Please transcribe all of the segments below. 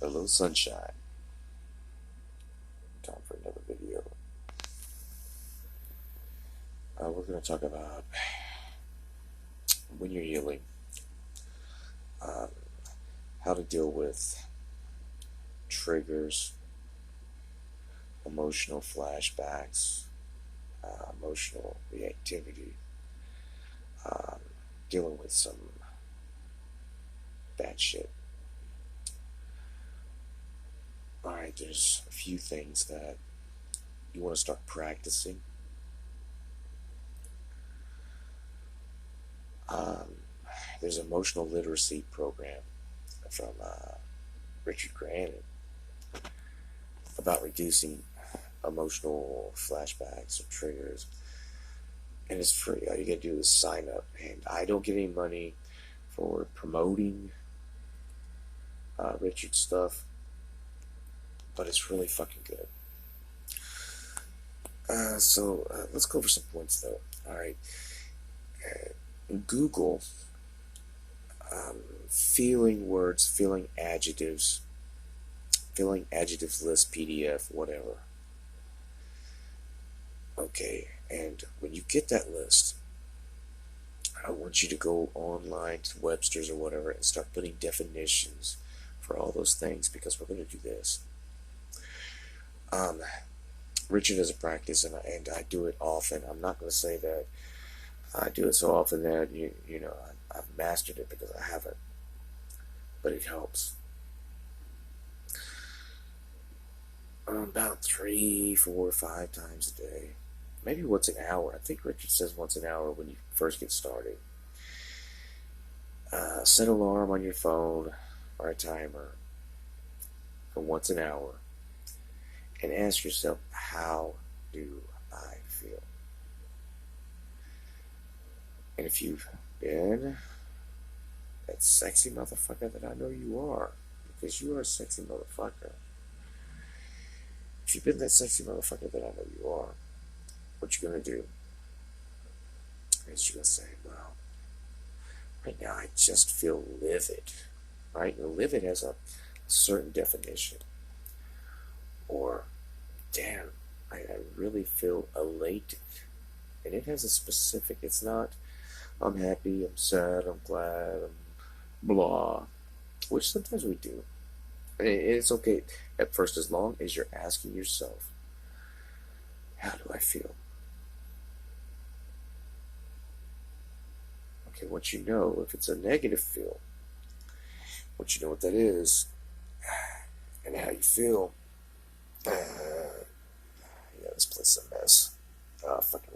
Hello, sunshine. Time for another video. We're going to talk about when you're healing, um, how to deal with triggers, emotional flashbacks, emotional reactivity, um, dealing with some bad shit. Alright, there's a few things that you want to start practicing. There's an emotional literacy program from Richard Grant about reducing emotional flashbacks or triggers, and it's free. All you gotta do is sign up, and I don't get any money for promoting Richard's stuff, but it's really fucking good. So let's go over some points though. Alright, Google feeling words, feeling adjectives list, PDF, whatever. Okay, and when you get that list, I want you to go online to Webster's or whatever and start putting definitions for all those things, because we're going to do this. Richard is a practice, and I do it often. I'm not going to say that I do it so often that you know I've mastered it, because I haven't, but it helps. About 3, 4, 5 times a day, maybe once an hour. I think Richard says once an hour when you first get started. Set an alarm on your phone or a timer for once an hour, and ask yourself, how do I feel? And if you've been that sexy motherfucker that I know you are, because you are a sexy motherfucker, if you've been that sexy motherfucker that I know you are, what you're going to do is you're going to say, well, right now I just feel livid, right? And livid has a certain definition. Or, damn, I really feel elated. And it has a specific, it's not, I'm happy, I'm sad, I'm glad, I'm blah, which sometimes we do. And it's okay at first, as long as you're asking yourself, how do I feel? Okay, once you know, if it's a negative feel, once you know what that is, and how you feel, yeah, this place is a mess. Fucking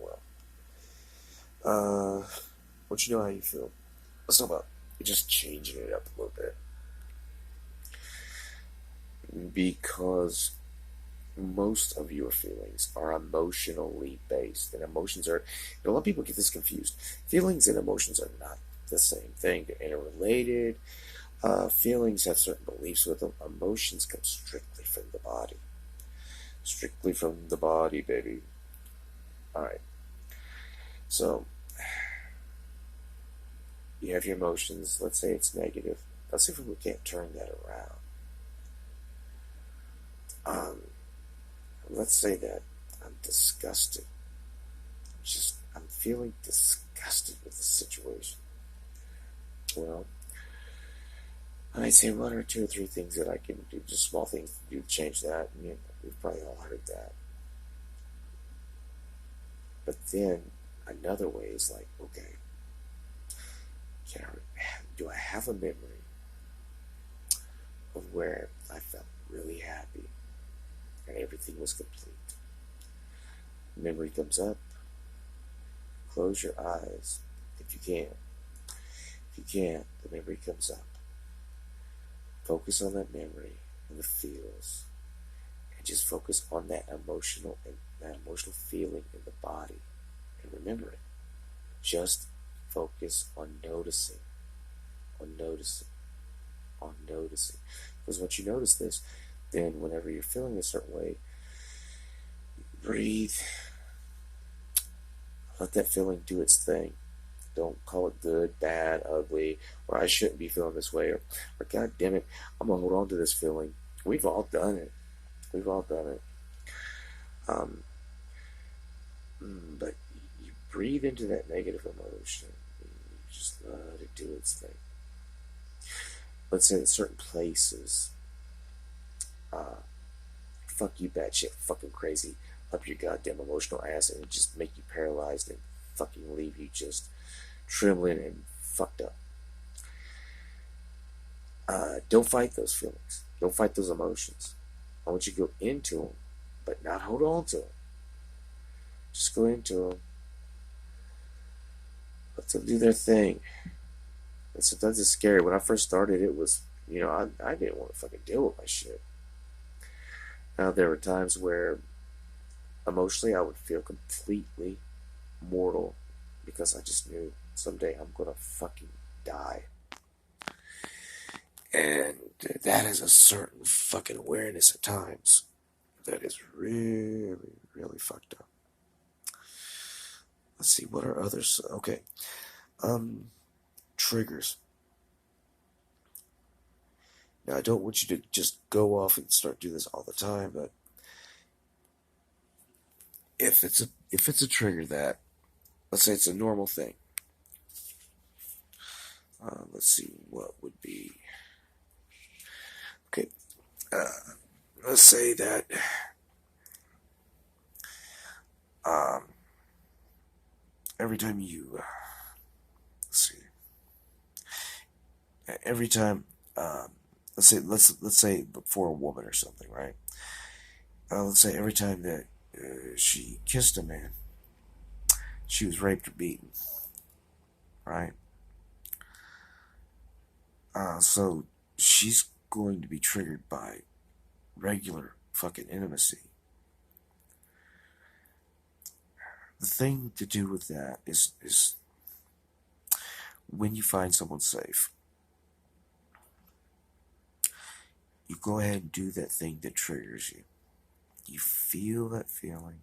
well. Once you know how you feel, let's talk about just changing it up a little bit. Because most of your feelings are emotionally based, and emotions are, a lot of people get this confused. Feelings and emotions are not the same thing. They're interrelated. Feelings have certain beliefs with them. Emotions come strictly from the body. Strictly from the body, baby. Alright. So, you have your emotions. Let's say it's negative. Let's see if we can't turn that around. Let's say that I'm disgusted. I'm feeling disgusted with the situation. Well, I might say 1 or 2 or 3 things that I can do, just small things to do to change that. And, we've probably all heard that. But then another way is like, okay, do I have a memory of where I felt really happy and everything was complete? Memory comes up. Close your eyes if you can. If you can't, the memory comes up. Focus on that memory and the feels, and just focus on that emotional feeling in the body, and remember it. Just focus on noticing, because once you notice this, then whenever you're feeling a certain way, breathe, let that feeling do its thing. don't call it good, bad, ugly, or I shouldn't be feeling this way, or God damn it, I'm gonna hold on to this feeling. We've all done it. We've all done it. Um, but you breathe into that negative emotion. You just let it do its thing. Let's say in certain places, uh, fuck you, batshit, fucking crazy, up your goddamn emotional ass, and just make you paralyzed and fucking leave you just trembling and fucked up. Don't fight those feelings. Don't fight those emotions. I want you to go into them, but not hold on to them. Just go into them. Let them do their thing. And sometimes it's scary. When I first started, it was, I didn't want to fucking deal with my shit. Now, there were times where emotionally I would feel completely mortal because I just knew someday I'm gonna fucking die. And that is a certain fucking awareness at times that is really, really fucked up. Let's see, what are others? Okay. Triggers. Now, I don't want you to just go off and start doing this all the time, but if it's a trigger that, let's say it's a normal thing. Let's see, what would be, okay, let's say that, every time you, let's see, every time, let's say for a woman or something, right? Let's say every time that she kissed a man, she was raped or beaten, right? So she's going to be triggered by regular fucking intimacy. The thing to do with that is when you find someone safe, you go ahead and do that thing that triggers you. You feel that feeling.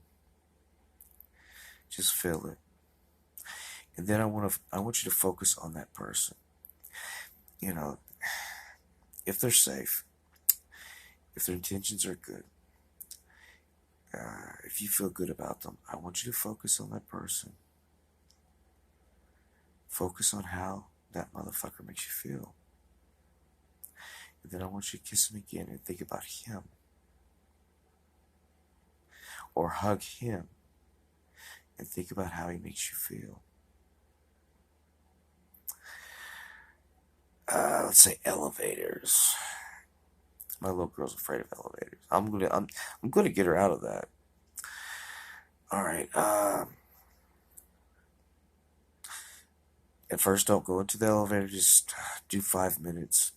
Just feel it. And then I want you to focus on that person. If they're safe, if their intentions are good, if you feel good about them, I want you to focus on that person. Focus on how that motherfucker makes you feel. And then I want you to kiss him again and think about him. Or hug him and think about how he makes you feel. Let's say elevators. My little girl's afraid of elevators. I'm gonna get her out of that. All right. At first, don't go into the elevator. Just do 5 minutes.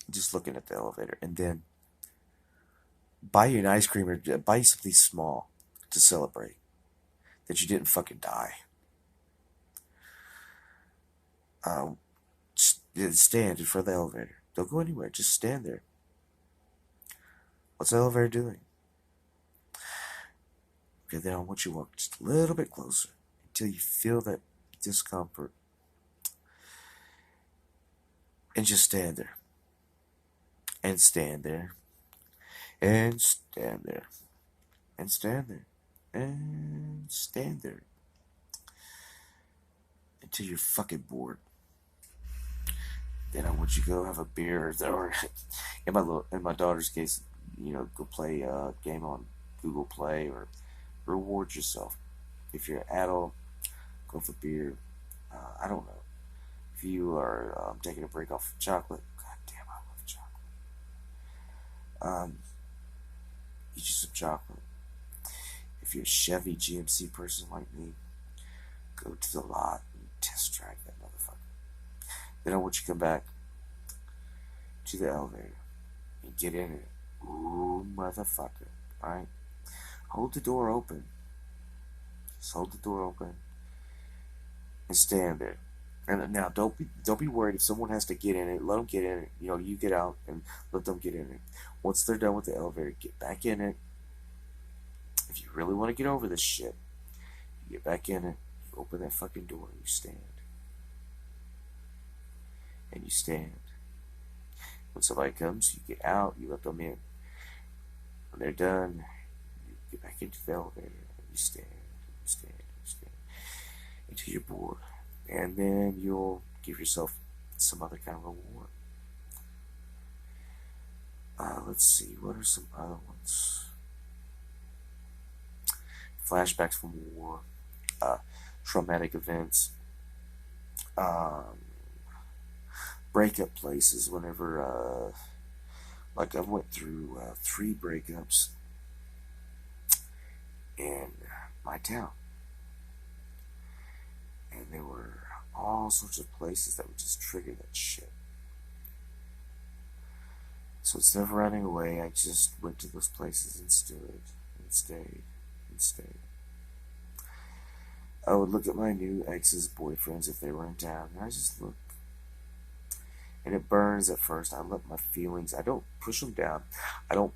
Just looking at the elevator, and then buy you an ice cream or buy you something small to celebrate that you didn't fucking die. Stand in front of the elevator. Don't go anywhere. Just stand there. What's the elevator doing? Okay, then I want you to walk just a little bit closer until you feel that discomfort. And just stand there. And stand there. And stand there. And stand there. And stand there. Until you're fucking bored. Then I want you to go have a beer, or in my daughter's case, go play a game on Google Play, or reward yourself. If you're an adult, go for beer. I don't know. If you are taking a break off of chocolate, god damn, I love chocolate. Eat you some chocolate. If you're a Chevy GMC person like me, go to the lot and test drive that motherfucker. Then I want you to come back to the elevator and get in it. Ooh, motherfucker. Alright? Hold the door open. Just hold the door open. And stand there. And now, don't be worried if someone has to get in it. Let them get in it. You get out and let them get in it. Once they're done with the elevator, get back in it. If you really want to get over this shit, you get back in it. open that fucking door and you stand. And you stand. When somebody comes, you get out, you let them in. When they're done, you get back into the elevator and you stand, you stand, you stand until you're bored. And then you'll give yourself some other kind of reward. Let's see, what are some other ones? Flashbacks from war, traumatic events, breakup places. Whenever, like I went through 3 breakups in my town, and there were all sorts of places that would just trigger that shit. So instead of running away, I just went to those places and stood and stayed and stayed. I would look at my new ex's boyfriends if they were in town, and I just look. And it burns at first. I let my feelings, I don't push them down. I don't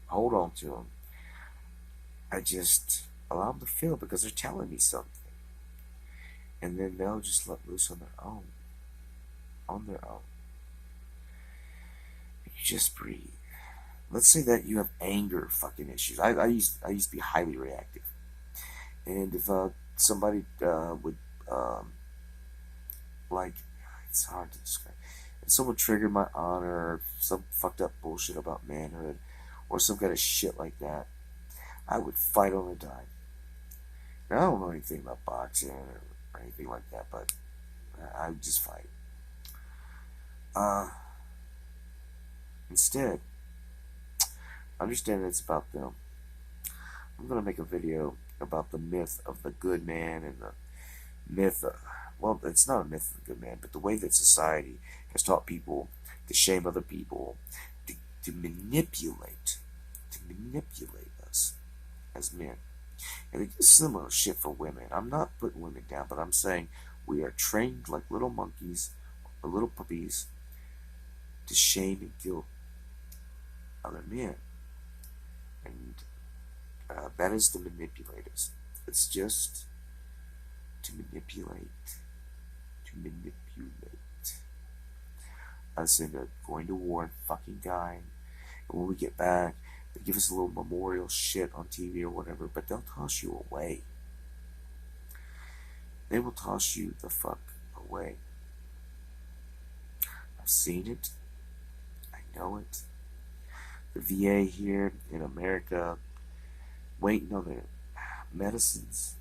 hold on to them. I just allow them to feel because they're telling me something. And then they'll just let loose on their own. On their own. You just breathe. Let's say that you have anger fucking issues. I used to be highly reactive. And if somebody would, like, it's hard to describe. If someone triggered my honor, or some fucked up bullshit about manhood, or some kind of shit like that, I would fight on a dime. Now, I don't know anything about boxing or anything like that, but I would just fight. Instead, understand it's about them. I'm going to make a video about the myth of the good man and the myth of, well, it's not a myth of the good man, but the way that society has taught people to shame other people, to manipulate us as men. And it's similar shit for women. I'm not putting women down, but I'm saying we are trained like little monkeys or little puppies to shame and guilt other men. And that is to manipulate us. It's just to manipulate. Us into going to war and fucking dying. And when we get back, they give us a little memorial shit on TV or whatever, but they'll toss you away. They will toss you the fuck away. I've seen it. I know it. The VA here in America, waiting on their medicines.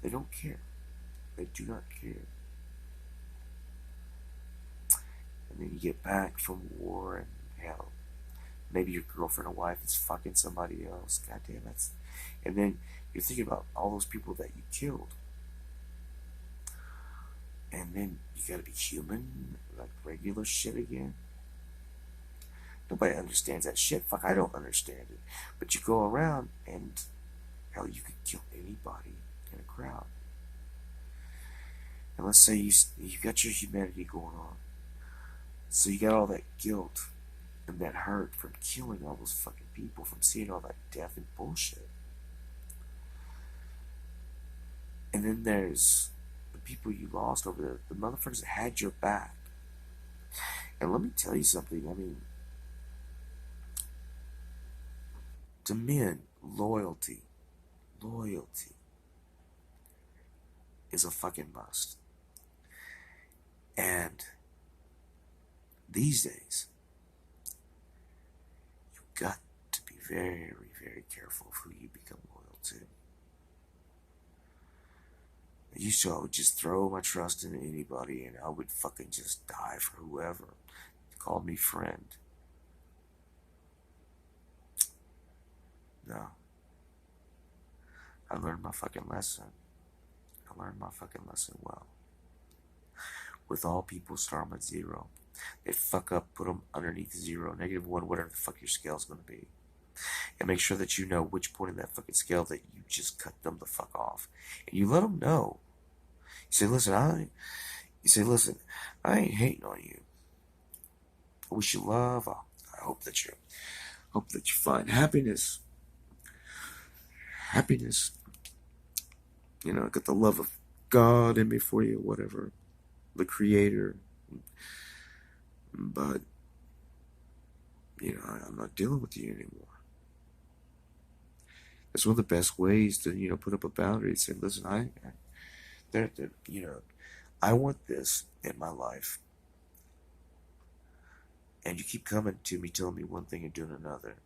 They don't care. They do not care. And then you get back from war and hell, maybe your girlfriend or wife is fucking somebody else. Goddamn, that's. And then you're thinking about all those people that you killed. And then you gotta be human, like regular shit again. Nobody understands that shit. Fuck, I don't understand it. But you go around and, hell, you could kill anybody in a crowd. And let's say you got your humanity going on. So you got all that guilt and that hurt from killing all those fucking people, from seeing all that death and bullshit. And then there's the people you lost over there, the motherfuckers that had your back. And let me tell you something, I mean, to men, loyalty is a fucking must. And these days, you've got to be very, very careful of who you become loyal to. I used to, I would just throw my trust in anybody and I would fucking just die for whoever called me friend. No. I learned my fucking lesson. I learned my fucking lesson well. With all people, start them at 0. They fuck up, put them underneath 0, -1, whatever the fuck your scale's gonna be. And make sure that you know which point in that fucking scale that you just cut them the fuck off. And you let them know. You say, listen, I ain't hating on you. I wish you love. I hope that you're Hope that you find happiness. Happiness. Got the love of God in me for you, whatever. The Creator. But, I'm not dealing with you anymore. That's one of the best ways to, put up a boundary and say, listen, I want this in my life. And you keep coming to me, telling me one thing and doing another.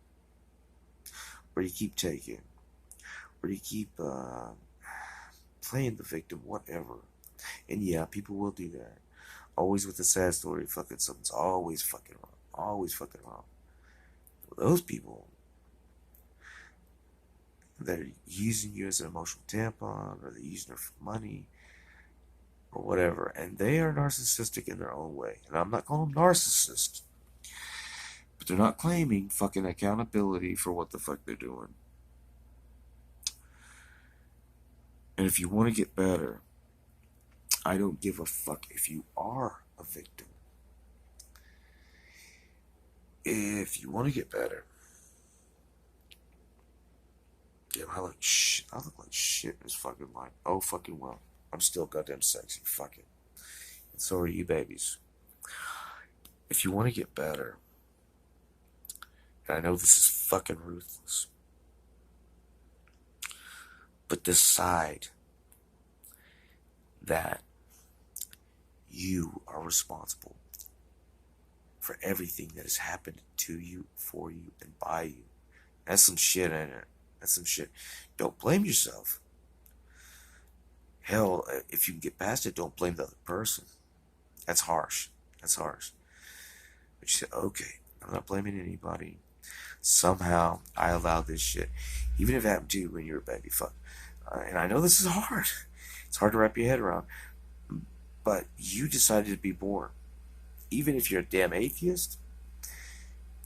Or you keep taking. Or you keep playing the victim, whatever. And yeah, people will do that. Always with the sad story, fucking something's always fucking wrong. Always fucking wrong. Those people that are using you as an emotional tampon, or they're using her for money, or whatever, and they are narcissistic in their own way. And I'm not calling them narcissists, but they're not claiming fucking accountability for what the fuck they're doing. And if you want to get better, I don't give a fuck if you are a victim. If you want to get better, damn, I look like shit in this fucking life. Oh, fucking well. I'm still goddamn sexy. Fuck it. And so are you babies. If you want to get better, and I know this is fucking ruthless, but decide that you are responsible for everything that has happened to you, for you, and by you. That's some shit, ain't it? That's some shit. Don't blame yourself. Hell, if you can get past it, don't blame the other person. That's harsh. That's harsh. But you say, okay, I'm not blaming anybody. Somehow, I allowed this shit. Even if it happened to you when you were a baby. Fuck. And I know this is hard. It's hard to wrap your head around. But you decided to be born. Even if you're a damn atheist,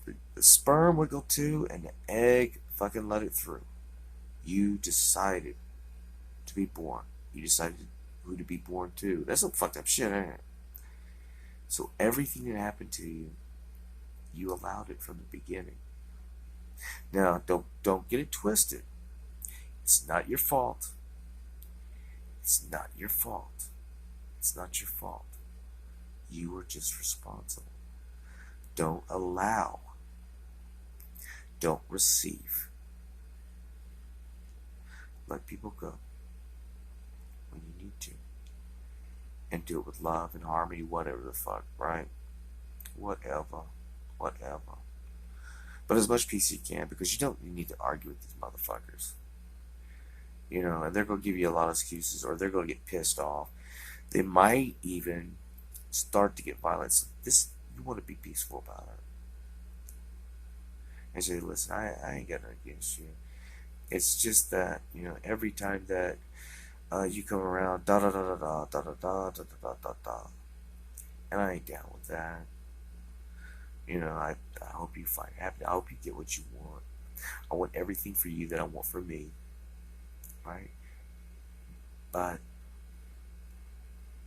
the sperm wiggled too, and the egg fucking let it through. You decided to be born. You decided who to be born to. That's some fucked up shit, ain't it? So everything that happened to you, you allowed it from the beginning. Now, don't get it twisted. It's not your fault. It's not your fault. It's not your fault. You are just responsible. Don't allow. Don't receive. Let people go when you need to. And do it with love and harmony, whatever the fuck, right? Whatever. But as much peace as you can, because you don't need to argue with these motherfuckers. And they're going to give you a lot of excuses, or they're going to get pissed off. They might even start to get violent. So you want to be peaceful about it. And say, listen, I ain't got nothing against you. It's just that, every time that you come around, da da da da da da da da da da da da, and I ain't down with that. I hope you find happiness. I hope you get what you want. I want everything for you that I want for me, right? But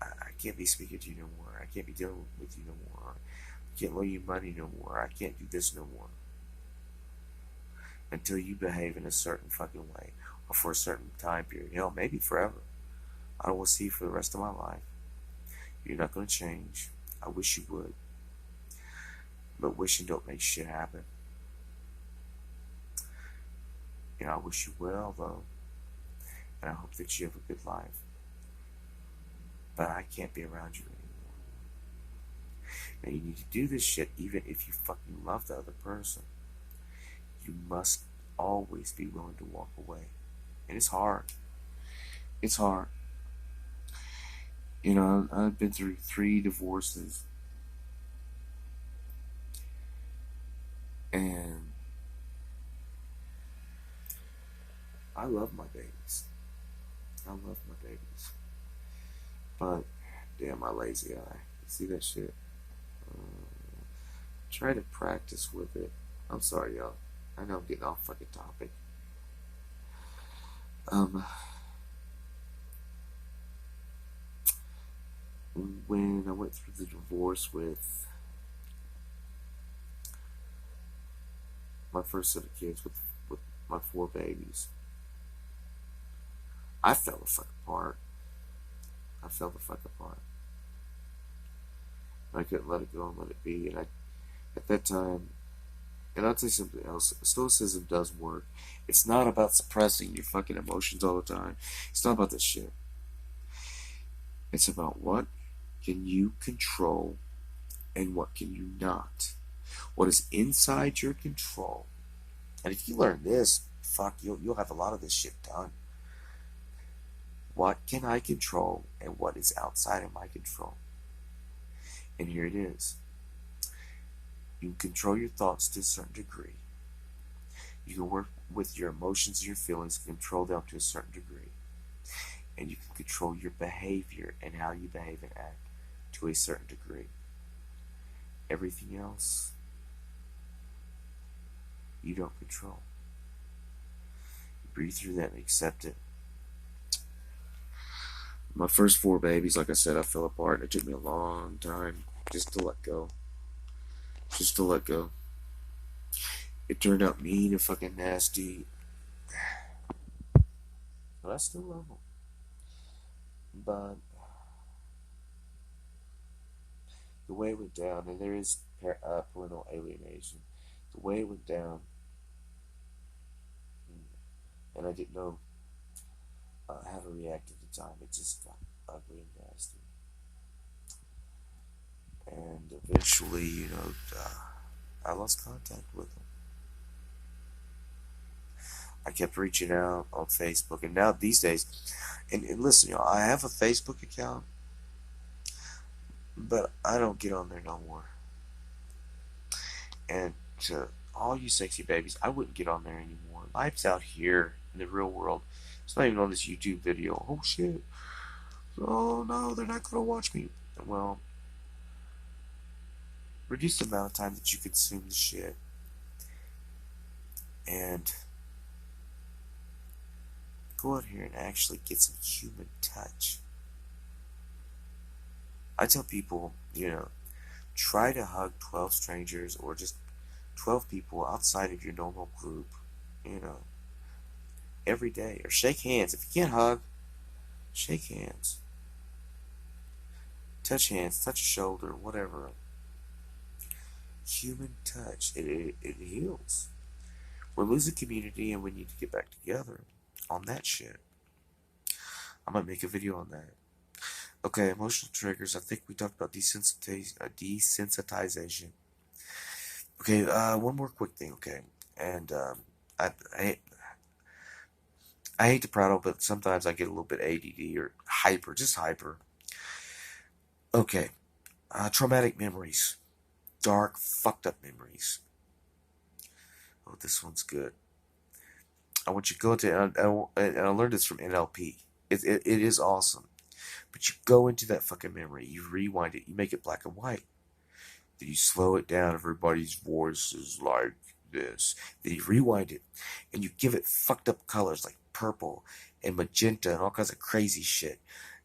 I can't be speaking to you no more. I can't be dealing with you no more. I can't loan you money no more. I can't do this no more. Until you behave in a certain fucking way, or for a certain time period. Hell, maybe forever. I don't want to see you for the rest of my life. You're not going to change. I wish you would. But wishing don't make shit happen. I wish you well, though. And I hope that you have a good life. But I can't be around you anymore. Now, you need to do this shit even if you fucking love the other person. You must always be willing to walk away. And it's hard. It's hard. I've been through 3 divorces. And I love my babies. But, damn, my lazy eye. You see that shit? Try to practice with it. I'm sorry, y'all. I know I'm getting off fucking topic. When I went through the divorce with my first set of kids with my 4 babies, I fell the fuck apart. I fell the fuck apart. And I couldn't let it go and let it be. And at that time, and I'll tell you something else. Stoicism does work. It's not about suppressing your fucking emotions all the time. It's not about that shit. It's about what can you control and what can you not. What is inside your control. And if you learn this, fuck, you'll have a lot of this shit done. What can I control and what is outside of my control? And here it is. You can control your thoughts to a certain degree. You can work with your emotions and your feelings and control them to a certain degree. And you can control your behavior and how you behave and act to a certain degree. Everything else, you don't control. Breathe through that and accept it. My first 4 babies, like I said, I fell apart. It took me a long time just to let go. Just to let go. It turned out mean and fucking nasty. But I still love them. But the way it went down, and there is parental alienation, the way it went down, and I didn't know how to react at the time. It just got ugly and nasty. And eventually, I lost contact with them. I kept reaching out on Facebook, and now these days, and listen, y'all, I have a Facebook account, but I don't get on there no more. And to all you sexy babies, I wouldn't get on there anymore. Life's out here in the real world. It's not even on this YouTube video. Oh shit. Oh no, they're not gonna watch me. Well, reduce the amount of time that you consume the shit. And go out here and actually get some human touch. I tell people, try to hug 12 strangers or just 12 people outside of your normal group, every day. Or shake hands. If you can't hug, shake hands. Touch hands, touch a shoulder, whatever. Human touch. It heals. We're losing community and we need to get back together on that shit. I might make a video on that. Okay, emotional triggers. I think we talked about desensitization. Okay, one more quick thing, okay? And I hate to prattle, but sometimes I get a little bit ADD or just hyper. Okay, traumatic memories. Dark, fucked up memories. Oh, this one's good. I want you to go into, and I learned this from NLP. It is awesome. But you go into that fucking memory, you rewind it, you make it black and white. Then you slow it down, everybody's voice is like this. Then you rewind it, and you give it fucked up colors like purple and magenta and all kinds of crazy shit.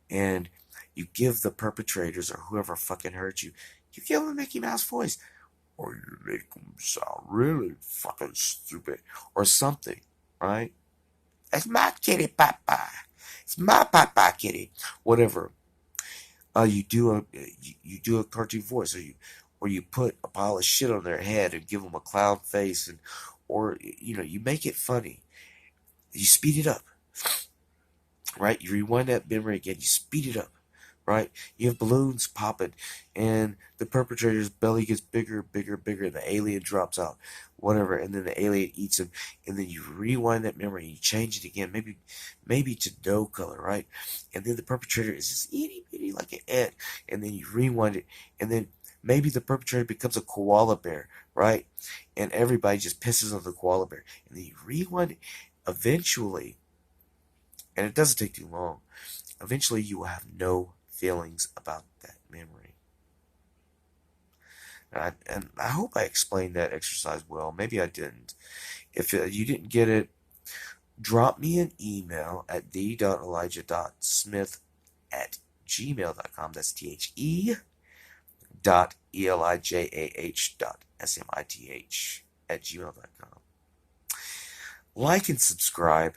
And you give the perpetrators or whoever fucking hurt you, you give them a Mickey Mouse voice. Or you make them sound really fucking stupid. Or something, right? It's my kitty, Papa. It's my Papa kitty. Whatever. You do a cartoon voice, or you put a pile of shit on their head and give them a clown face, or you make it funny. You speed it up, right? You rewind that memory again. You speed it up, right? You have balloons popping, and the perpetrator's belly gets bigger, bigger, bigger, and the alien drops out, whatever, and then the alien eats him, and then you rewind that memory, and you change it again, maybe to no color, right? And then the perpetrator is just itty bitty like an ant, and then you rewind it, and then maybe the perpetrator becomes a koala bear, right? And everybody just pisses on the koala bear, and then you rewind it. Eventually, and it doesn't take too long, eventually you will have no feelings about that memory. And I hope I explained that exercise well. Maybe I didn't. If you didn't get it, drop me an email at the.elijah.smith@gmail.com. That's THE.elijah.smith@gmail.com. like and subscribe.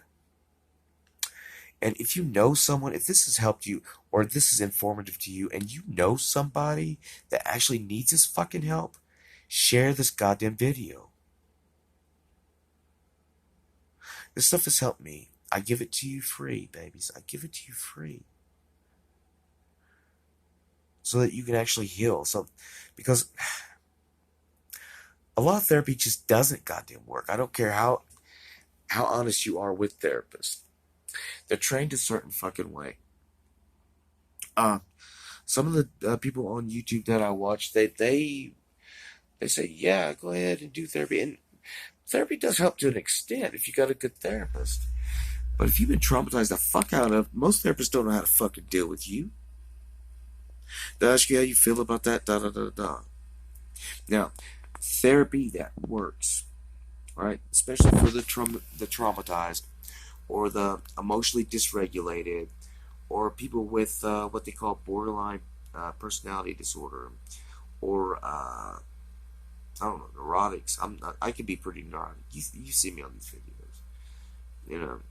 And if you know someone, if this has helped you, or this is informative to you, and you know somebody that actually needs this fucking help, share this goddamn video. This stuff has helped me. I give it to you free, babies. I give it to you free. So that you can actually heal. So, because a lot of therapy just doesn't goddamn work. I don't care how honest you are with therapists. They're trained a certain fucking way. Some of the people on YouTube that I watch, they say, yeah, go ahead and do therapy. And therapy does help to an extent if you got a good therapist. But if you've been traumatized the fuck out of, most therapists don't know how to fucking deal with you. They'll ask you how you feel about that, da da da da. Now, therapy that works, right? Especially for the traumatized, or the emotionally dysregulated, or people with what they call borderline personality disorder, or I don't know, neurotics. I can be pretty neurotic. You see me on these videos, you know.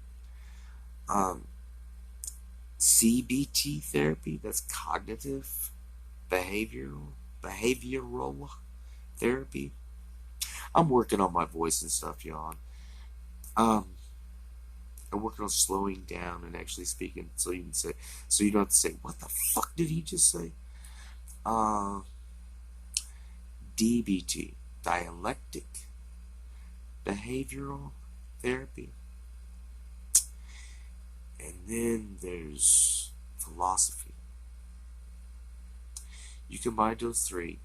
CBT therapy, that's cognitive behavioral therapy. I'm working on my voice and stuff, y'all. I'm working on slowing down and actually speaking, so you can say, so you don't have to say, what the fuck did he just say? DBT, dialectic behavioral therapy. And then there's philosophy. You combine those three.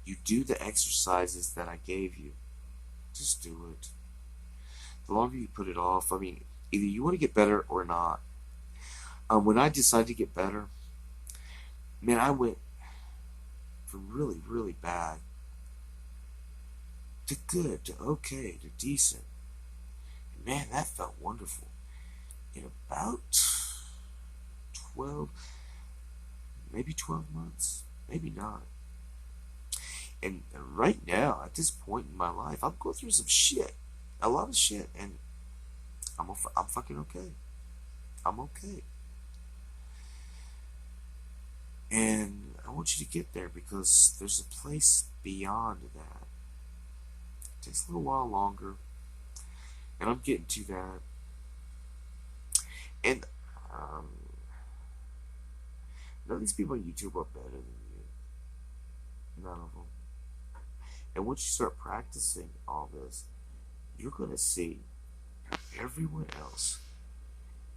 You do the exercises that I gave you. Just do it. The longer you put it off, I mean, either you want to get better or not. When I decided to get better, man, I went from really, really bad to good, to okay, to decent. And man, that felt wonderful. In about 12, maybe 12 months, maybe not. And right now, at this point in my life, I'm going through some shit, a lot of shit, and I'm fucking okay. I'm okay. And I want you to get there, because there's a place beyond that. It takes a little while longer, and I'm getting to that. And none of these people on YouTube are better than you. None of them. And once you start practicing all this, you're going to see how everyone else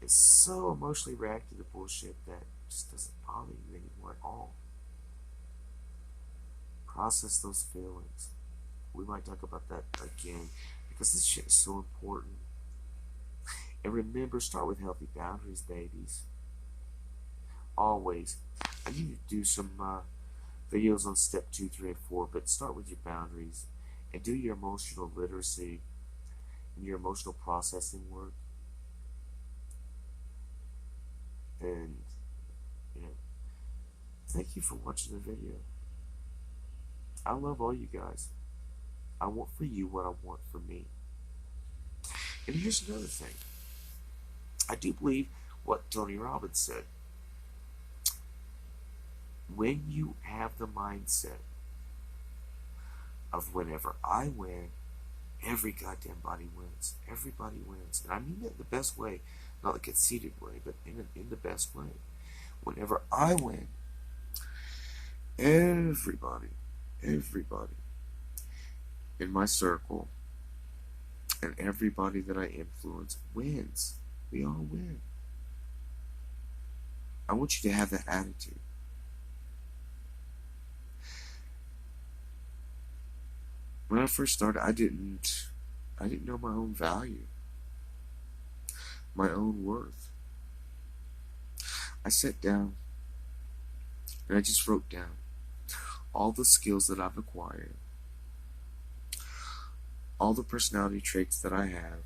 is so emotionally reactive to bullshit that it just doesn't bother you anymore at all. Process those feelings. We might talk about that again, because this shit is so important. And remember, start with healthy boundaries, babies. Always. I need to do some videos on step 2, 3, and 4, but start with your boundaries and do your emotional literacy and your emotional processing work. And, you know, thank you for watching the video. I love all you guys. I want for you what I want for me. And here's another thing. I do believe what Tony Robbins said. When you have the mindset of whenever I win, every goddamn body wins. Everybody wins. And I mean that in the best way. Not the conceited way, but in the best way. Whenever I win, everybody in my circle and everybody that I influence wins. We all win. I want you to have that attitude. When I first started, I didn't know my own value, my own worth. I sat down and I just wrote down all the skills that I've acquired, all the personality traits that I have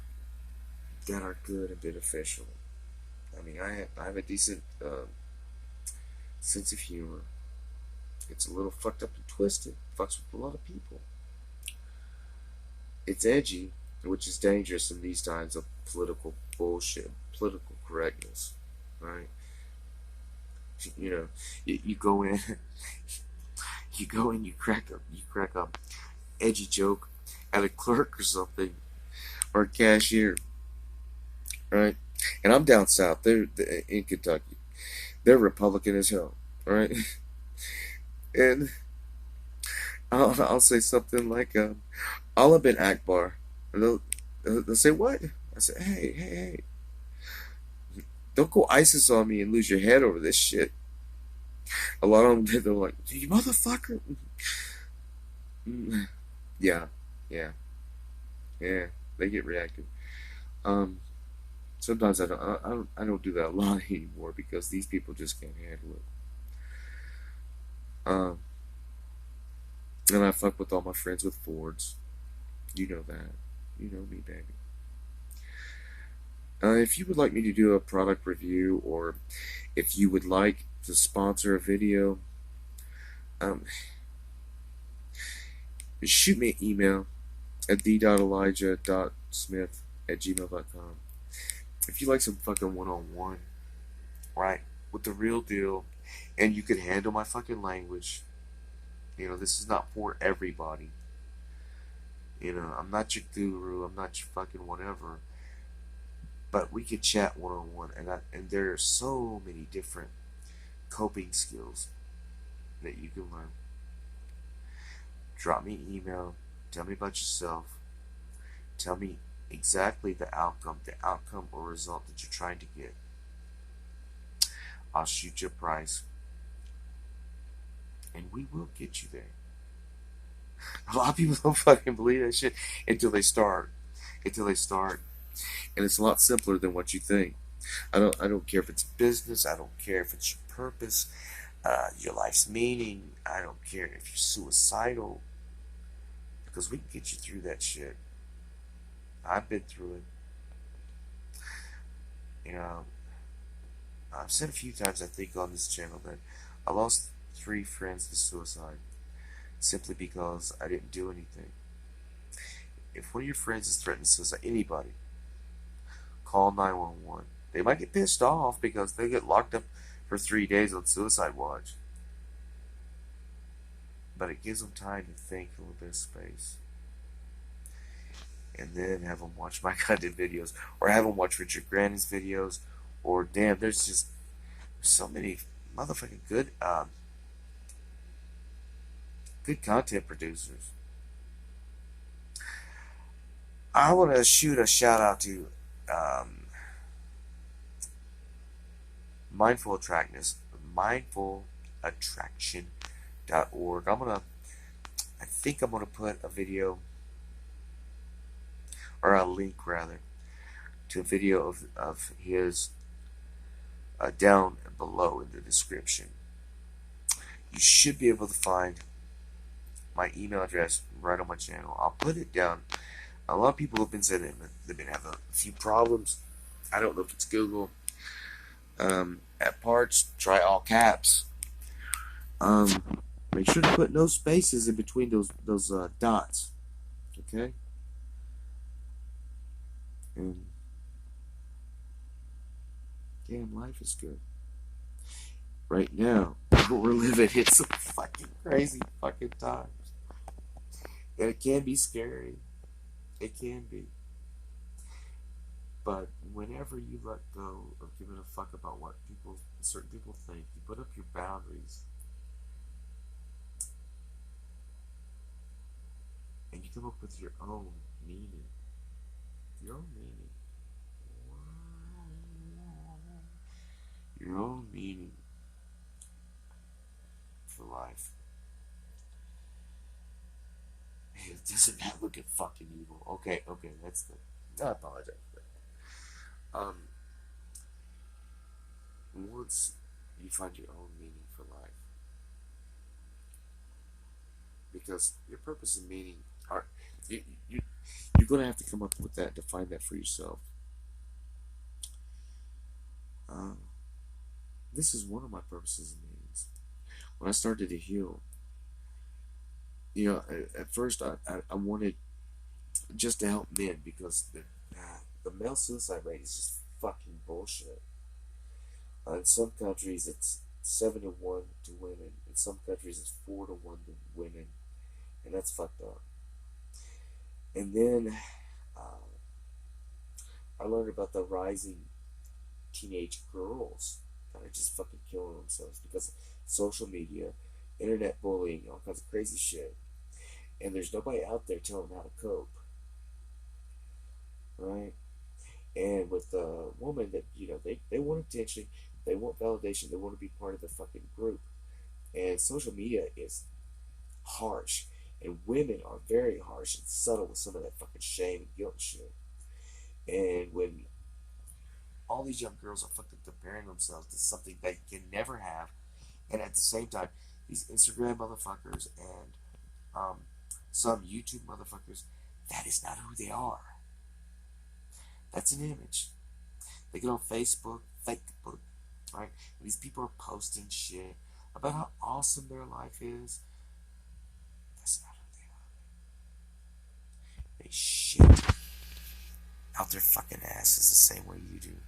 that are good and beneficial. I mean, I have a decent sense of humor. It's a little fucked up and twisted. Fucks with a lot of people. It's edgy. which is dangerous in these times of political bullshit, political correctness, right? You know, you go in, you go in, you crack a edgy joke at a clerk or something, or a cashier, right? And I'm down south. They're in Kentucky. They're Republican as hell, right? And I'll say something like, "Allah bin Akbar." And they'll say, "What?" I say, "Hey, don't go ISIS on me and lose your head over this shit." A lot of them, they're like, "You motherfucker." Mm, yeah, yeah, yeah. They get reactive. Um, Sometimes I don't do that a lot anymore because these people just can't handle it. Um, and I fuck with all my friends with Fords. You know that. You know me, baby. If you would like me to do a product review, or if you would like to sponsor a video, um, shoot me an email at the.elijah.smith at gmail.com. If you like some fucking one-on-one, right, with the real deal, and you can handle my fucking language, this is not for everybody. I'm not your guru, I'm not your fucking whatever, but we could chat one-on-one, and there are so many different coping skills that you can learn. Drop me an email, tell me about yourself, tell me exactly the outcome or result that you're trying to get. I'll shoot you a price, and we will get you there. A lot of people don't fucking believe that shit until they start. Until they start, and it's a lot simpler than what you think. I don't care if it's business. I don't care if it's your purpose, your life's meaning. I don't care if you're suicidal, because we can get you through that shit. I've been through it. You know, I've said a few times, I think, on this channel that I lost 3 friends to suicide simply because I didn't do anything. If one of your friends is threatening suicide, anybody, call 911. They might get pissed off because they get locked up for 3 days on suicide watch, but it gives them time to think, a little bit of space, and then have them watch my content videos, or have them watch Richard Grannon's videos, or damn, there's so many motherfucking good content producers. I want to shoot a shout out to um, Mindful Attractness, mindfulattraction.org. I think I'm gonna put a video, or a link rather, to a video of his down below in the description. You should be able to find my email address right on my channel. I'll put it down. A lot of people have been saying that they've been having a few problems. I don't know if it's Google. At parts, try all caps. Make sure to put no spaces in between those dots. Okay. And damn, life is good. Right now, we're living in some fucking crazy fucking times, and it can be scary. It can be. But whenever you let go of giving a fuck about what certain people think, you put up your boundaries, and you come up with your own meaning. Your own meaning. Your own meaning for life. It doesn't not look at fucking evil. Okay, that's I apologize for that. Once you find your own meaning for life, because your purpose and meaning are you you're gonna have to come up with that, to find that for yourself. Um, this is one of my purposes and meanings. When I started to heal, at first I wanted just to help men, because the male suicide rate is just fucking bullshit. In some countries, it's 7 to 1 to women. In some countries, it's 4 to 1 to women, and that's fucked up. And then uh, I learned about the rising teenage girls that are just fucking killing themselves because of social media, internet bullying, all kinds of crazy shit. And there's nobody out there telling them how to cope, right? And with a woman that, they want attention, they want validation, they want to be part of the fucking group. And social media is harsh. And women are very harsh and subtle with some of that fucking shame and guilt and shit. And when all these young girls are fucking comparing themselves to something they can never have, and at the same time, these Instagram motherfuckers and some YouTube motherfuckers, that is not who they are. That's an image. They get on Facebook, Facebook, right? And these people are posting shit about how awesome their life is. That's not who they are. They shit out their fucking asses the same way you do.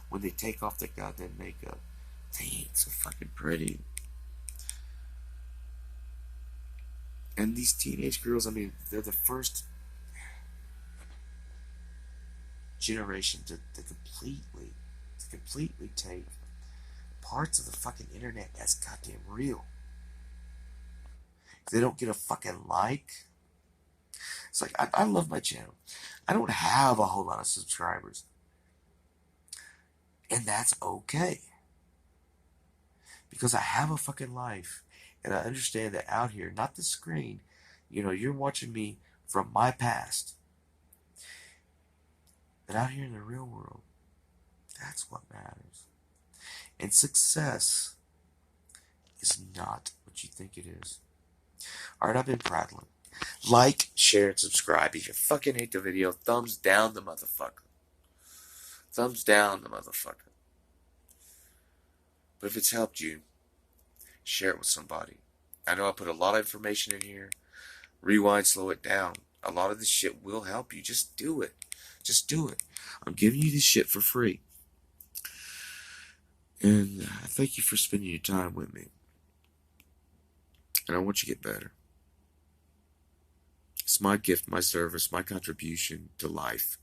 When they take off their goddamn makeup, they ain't so fucking pretty. And these teenage girls, I mean, they're the first generation to completely take parts of the fucking internet as goddamn real. If they don't get a fucking like, it's like, I love my channel. I don't have a whole lot of subscribers. And that's okay. Because I have a fucking life. And I understand that out here, not the screen, you're watching me from my past. But out here in the real world, that's what matters. And success is not what you think it is. Alright, I've been prattling. Like, share, and subscribe. If you fucking hate the video, thumbs down the motherfucker. Thumbs down the motherfucker. But if it's helped you, share it with somebody. I know I put a lot of information in here. Rewind, slow it down. A lot of this shit will help you. Just do it. Just do it. I'm giving you this shit for free. And I thank you for spending your time with me. And I want you to get better. It's my gift, my service, my contribution to life.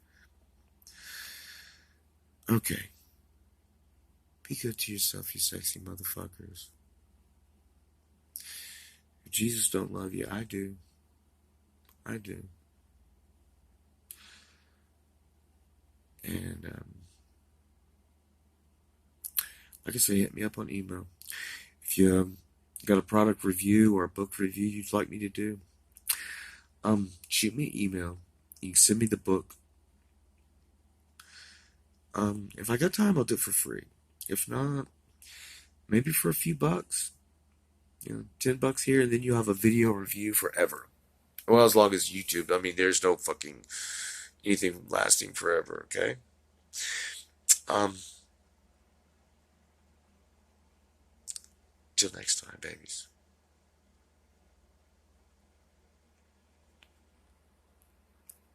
Okay. Be good to yourself, you sexy motherfuckers. If Jesus don't love you, I do. I do. And, like I say, hit me up on email. If you got a product review or a book review you'd like me to do, shoot me an email. You can send me the book. If I got time, I'll do it for free. If not, maybe for a few bucks. $10 here, and then you have a video review forever. Well, as long as YouTube. I mean, there's no fucking anything lasting forever, okay? Till next time, babies.